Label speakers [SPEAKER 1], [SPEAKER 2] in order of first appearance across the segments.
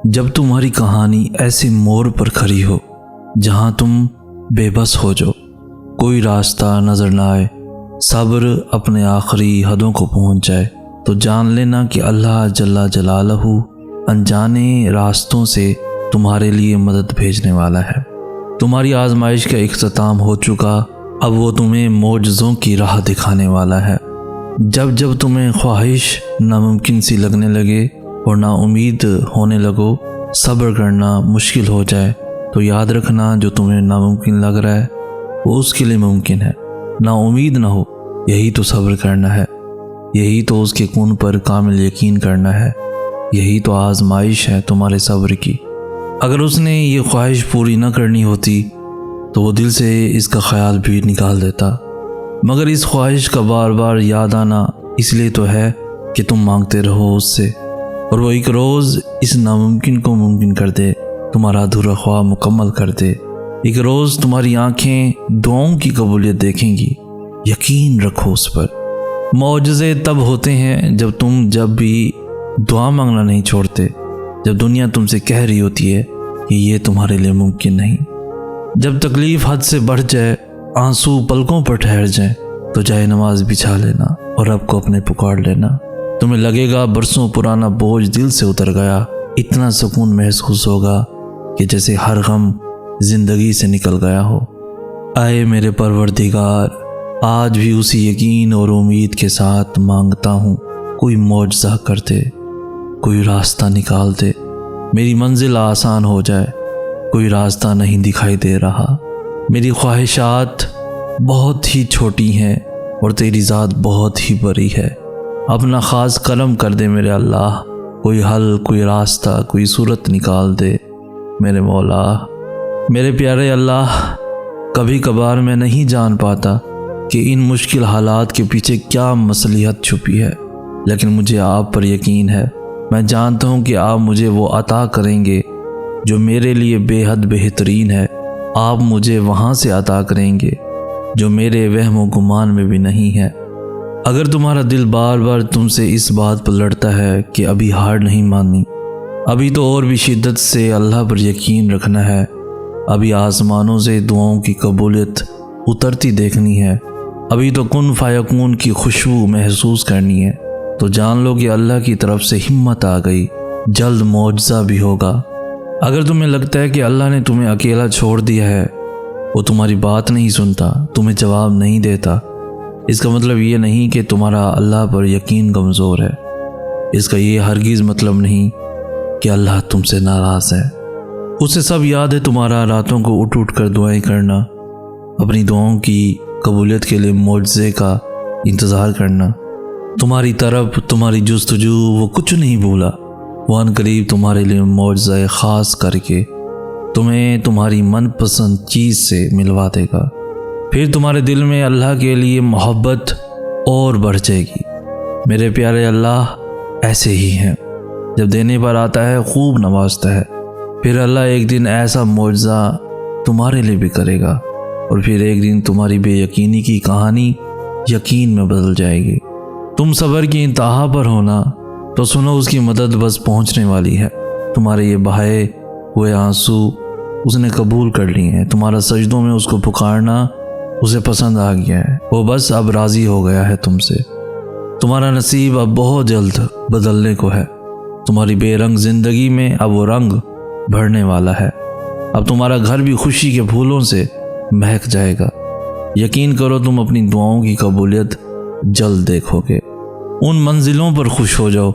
[SPEAKER 1] جب تمہاری کہانی ایسے موڑ پر کھڑی ہو جہاں تم بے بس ہو جاؤ، کوئی راستہ نظر نہ آئے، صبر اپنے آخری حدوں کو پہنچ جائے، تو جان لینا کہ اللہ جل جلالہ انجانے راستوں سے تمہارے لیے مدد بھیجنے والا ہے۔ تمہاری آزمائش کا اختتام ہو چکا، اب وہ تمہیں معجزوں کی راہ دکھانے والا ہے۔ جب جب تمہیں خواہش ناممکن سی لگنے لگے اور نا امید ہونے لگو، صبر کرنا مشکل ہو جائے، تو یاد رکھنا جو تمہیں ناممکن لگ رہا ہے وہ اس کے لیے ممکن ہے۔ نا امید نہ ہو، یہی تو صبر کرنا ہے، یہی تو اس کے کون پر کامل یقین کرنا ہے، یہی تو آزمائش ہے تمہارے صبر کی۔ اگر اس نے یہ خواہش پوری نہ کرنی ہوتی تو وہ دل سے اس کا خیال بھی نکال دیتا، مگر اس خواہش کا بار بار یاد آنا اس لیے تو ہے کہ تم مانگتے رہو اس سے، اور وہ ایک روز اس ناممکن کو ممکن کر دے، تمہارا ادھورا خواہ مکمل کر دے۔ ایک روز تمہاری آنکھیں دعاؤں کی قبولیت دیکھیں گی، یقین رکھو اس پر۔ معجزے تب ہوتے ہیں جب بھی دعا مانگنا نہیں چھوڑتے، جب دنیا تم سے کہہ رہی ہوتی ہے کہ یہ تمہارے لیے ممکن نہیں۔ جب تکلیف حد سے بڑھ جائے، آنسو پلکوں پر ٹھہر جائیں، تو جائے نماز بچھا لینا اور رب کو اپنے پکار لینا۔ تمہیں لگے گا برسوں پرانا بوجھ دل سے اتر گیا، اتنا سکون محسوس ہوگا کہ جیسے ہر غم زندگی سے نکل گیا ہو۔ اے میرے پروردگار، آج بھی اسی یقین اور امید کے ساتھ مانگتا ہوں، کوئی معجزہ کر دے، کوئی راستہ نکال دے، میری منزل آسان ہو جائے۔ کوئی راستہ نہیں دکھائی دے رہا، میری خواہشات بہت ہی چھوٹی ہیں اور تیری ذات بہت ہی بڑی ہے۔ اپنا خاص کرم کر دے میرے اللہ، کوئی حل، کوئی راستہ، کوئی صورت نکال دے میرے مولا۔ میرے پیارے اللہ، کبھی کبھار میں نہیں جان پاتا کہ ان مشکل حالات کے پیچھے کیا مصلحت چھپی ہے، لیکن مجھے آپ پر یقین ہے۔ میں جانتا ہوں کہ آپ مجھے وہ عطا کریں گے جو میرے لیے بے حد بہترین ہے۔ آپ مجھے وہاں سے عطا کریں گے جو میرے وہم و گمان میں بھی نہیں ہے۔ اگر تمہارا دل بار بار تم سے اس بات پر لڑتا ہے کہ ابھی ہار نہیں ماننی، ابھی تو اور بھی شدت سے اللہ پر یقین رکھنا ہے، ابھی آسمانوں سے دعاؤں کی قبولیت اترتی دیکھنی ہے، ابھی تو کن فیکون کی خوشبو محسوس کرنی ہے، تو جان لو کہ اللہ کی طرف سے ہمت آ گئی، جلد معجزہ بھی ہوگا۔ اگر تمہیں لگتا ہے کہ اللہ نے تمہیں اکیلا چھوڑ دیا ہے، وہ تمہاری بات نہیں سنتا، تمہیں جواب نہیں دیتا، اس کا مطلب یہ نہیں کہ تمہارا اللہ پر یقین کمزور ہے، اس کا یہ ہرگز مطلب نہیں کہ اللہ تم سے ناراض ہے۔ اسے سب یاد ہے تمہارا راتوں کو اٹھ اٹھ کر دعائیں کرنا، اپنی دعاؤں کی قبولیت کے لیے معجزے کا انتظار کرنا۔ تمہاری طرف تمہاری جستجو وہ کچھ نہیں بھولا، وہ ان قریب تمہارے لیے معجزہ خاص کر کے تمہیں تمہاری من پسند چیز سے ملوا دے گا۔ پھر تمہارے دل میں اللہ کے لیے محبت اور بڑھ جائے گی۔ میرے پیارے اللہ ایسے ہی ہیں، جب دینے پر آتا ہے خوب نوازتا ہے، پھر اللہ ایک دن ایسا معجزہ تمہارے لیے بھی کرے گا، اور پھر ایک دن تمہاری بے یقینی کی کہانی یقین میں بدل جائے گی۔ تم صبر کی انتہا پر ہونا تو سنو، اس کی مدد بس پہنچنے والی ہے۔ تمہارے یہ بہائے ہوئے آنسو اس نے قبول کر لیے ہیں، تمہارا سجدوں میں اس کو پکارنا اسے پسند آ گیا ہے، وہ بس اب راضی ہو گیا ہے تم سے۔ تمہارا نصیب اب بہت جلد بدلنے کو ہے، تمہاری بے رنگ زندگی میں اب وہ رنگ بھرنے والا ہے۔ اب تمہارا گھر بھی خوشی کے پھولوں سے مہک جائے گا۔ یقین کرو، تم اپنی دعاؤں کی قبولیت جلد دیکھو گے۔ ان منزلوں پر خوش ہو جاؤ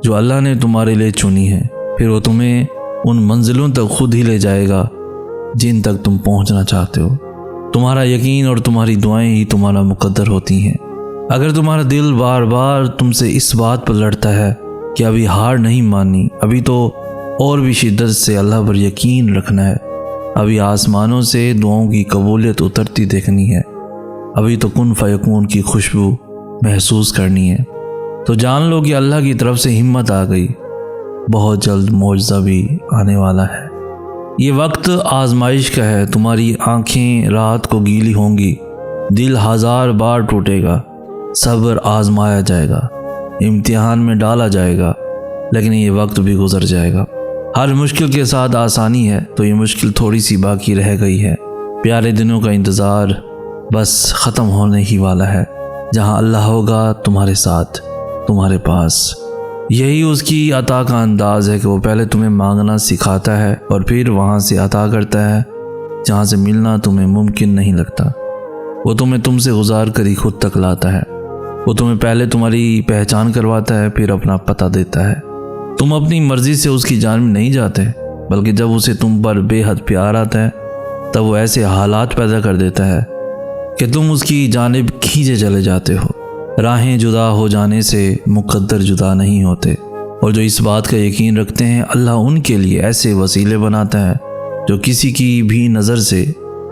[SPEAKER 1] جو اللہ نے تمہارے لیے چنی ہے، پھر وہ تمہیں ان منزلوں تک خود ہی لے جائے گا جن تک تم پہنچنا چاہتے ہو۔ تمہارا یقین اور تمہاری دعائیں ہی تمہارا مقدر ہوتی ہیں۔ اگر تمہارا دل بار بار تم سے اس بات پر لڑتا ہے کہ ابھی ہار نہیں ماننی، ابھی تو اور بھی شدت سے اللہ پر یقین رکھنا ہے، ابھی آسمانوں سے دعاؤں کی قبولیت اترتی دیکھنی ہے، ابھی تو کن فیکون کی خوشبو محسوس کرنی ہے، تو جان لو کہ اللہ کی طرف سے ہمت آ گئی، بہت جلد معجزہ بھی آنے والا ہے۔ یہ وقت آزمائش کا ہے، تمہاری آنکھیں رات کو گیلی ہوں گی، دل ہزار بار ٹوٹے گا، صبر آزمایا جائے گا، امتحان میں ڈالا جائے گا، لیکن یہ وقت بھی گزر جائے گا۔ ہر مشکل کے ساتھ آسانی ہے، تو یہ مشکل تھوڑی سی باقی رہ گئی ہے۔ پیارے دنوں کا انتظار بس ختم ہونے ہی والا ہے، جہاں اللہ ہوگا تمہارے ساتھ، تمہارے پاس۔ یہی اس کی عطا کا انداز ہے کہ وہ پہلے تمہیں مانگنا سکھاتا ہے اور پھر وہاں سے عطا کرتا ہے جہاں سے ملنا تمہیں ممکن نہیں لگتا۔ وہ تم سے گزار کر ہی خود تک لاتا ہے۔ وہ تمہیں پہلے تمہاری پہچان کرواتا ہے، پھر اپنا پتہ دیتا ہے۔ تم اپنی مرضی سے اس کی جانب نہیں جاتے، بلکہ جب اسے تم پر بے حد پیار آتا ہے تب وہ ایسے حالات پیدا کر دیتا ہے کہ تم اس کی جانب کھینچے چلے جاتے ہو۔ راہیں جدا ہو جانے سے مقدر جدا نہیں ہوتے، اور جو اس بات کا یقین رکھتے ہیں اللہ ان کے لیے ایسے وسیلے بناتا ہے جو کسی کی بھی نظر سے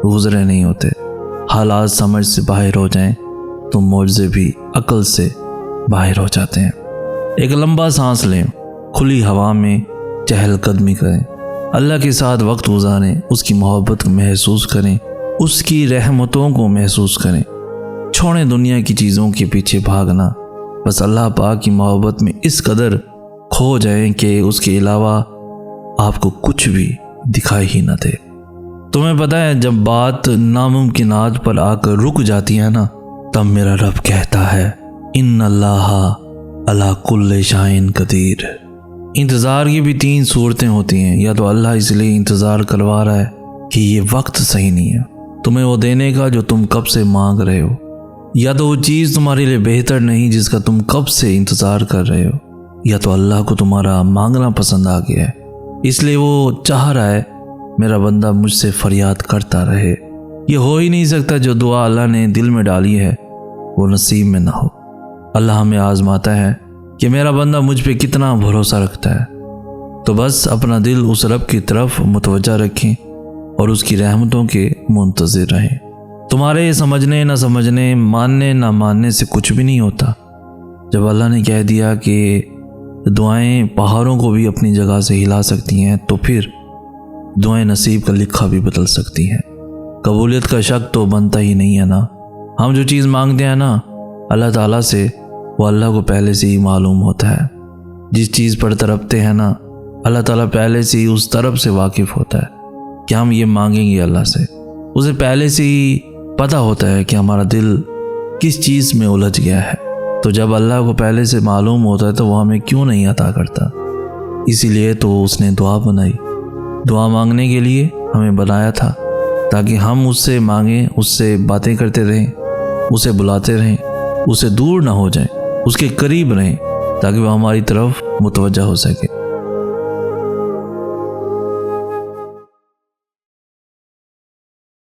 [SPEAKER 1] گزرے نہیں ہوتے۔ حالات سمجھ سے باہر ہو جائیں تو معجزے بھی عقل سے باہر ہو جاتے ہیں۔ ایک لمبا سانس لیں، کھلی ہوا میں چہل قدمی کریں، اللہ کے ساتھ وقت گزاریں، اس کی محبت کو محسوس کریں، اس کی رحمتوں کو محسوس کریں۔ چھوڑیں دنیا کی چیزوں کے پیچھے بھاگنا، بس اللہ پاک کی محبت میں اس قدر کھو جائیں کہ اس کے علاوہ آپ کو کچھ بھی دکھائی ہی نہ دے۔ تمہیں پتہ ہے جب بات ناممکنات پر آ کر رک جاتی ہے نا، تب میرا رب کہتا ہے ان اللہ علی کل شیء قدیر۔ انتظار کی بھی 3 صورتیں ہوتی ہیں، یا تو اللہ اس لیے انتظار کروا رہا ہے کہ یہ وقت صحیح نہیں ہے تمہیں وہ دینے کا جو تم کب سے مانگ رہے ہو، یا تو وہ چیز تمہارے لیے بہتر نہیں جس کا تم کب سے انتظار کر رہے ہو، یا تو اللہ کو تمہارا مانگنا پسند آ گیا ہے، اس لیے وہ چاہ رہا ہے میرا بندہ مجھ سے فریاد کرتا رہے۔ یہ ہو ہی نہیں سکتا جو دعا اللہ نے دل میں ڈالی ہے وہ نصیب میں نہ ہو۔ اللہ ہمیں آزماتا ہے کہ میرا بندہ مجھ پہ کتنا بھروسہ رکھتا ہے، تو بس اپنا دل اس رب کی طرف متوجہ رکھیں اور اس کی رحمتوں کے منتظر رہیں۔ تمہارے سمجھنے نہ سمجھنے، ماننے نہ ماننے سے کچھ بھی نہیں ہوتا۔ جب اللہ نے کہہ دیا کہ دعائیں پہاڑوں کو بھی اپنی جگہ سے ہلا سکتی ہیں، تو پھر دعائیں نصیب کا لکھا بھی بدل سکتی ہیں۔ قبولیت کا شک تو بنتا ہی نہیں ہے نا۔ ہم جو چیز مانگتے ہیں نا اللہ تعالیٰ سے، وہ اللہ کو پہلے سے ہی معلوم ہوتا ہے۔ جس چیز پر تڑپتے ہیں نا اللہ تعالیٰ پہلے سے ہی اس طرف سے واقف ہوتا ہے کہ ہم یہ مانگیں گے اللہ سے۔ اسے پہلے سے ہی پتہ ہوتا ہے کہ ہمارا دل کس چیز میں الجھ گیا ہے، تو جب اللہ کو پہلے سے معلوم ہوتا ہے تو وہ ہمیں کیوں نہیں عطا کرتا۔ اسی لیے تو اس نے دعا بنائی، دعا مانگنے کے لیے ہمیں بنایا تھا تاکہ ہم اس سے مانگیں، اس سے باتیں کرتے رہیں، اسے بلاتے رہیں، اسے دور نہ ہو جائیں، اس کے قریب رہیں تاکہ وہ ہماری طرف متوجہ ہو سکے۔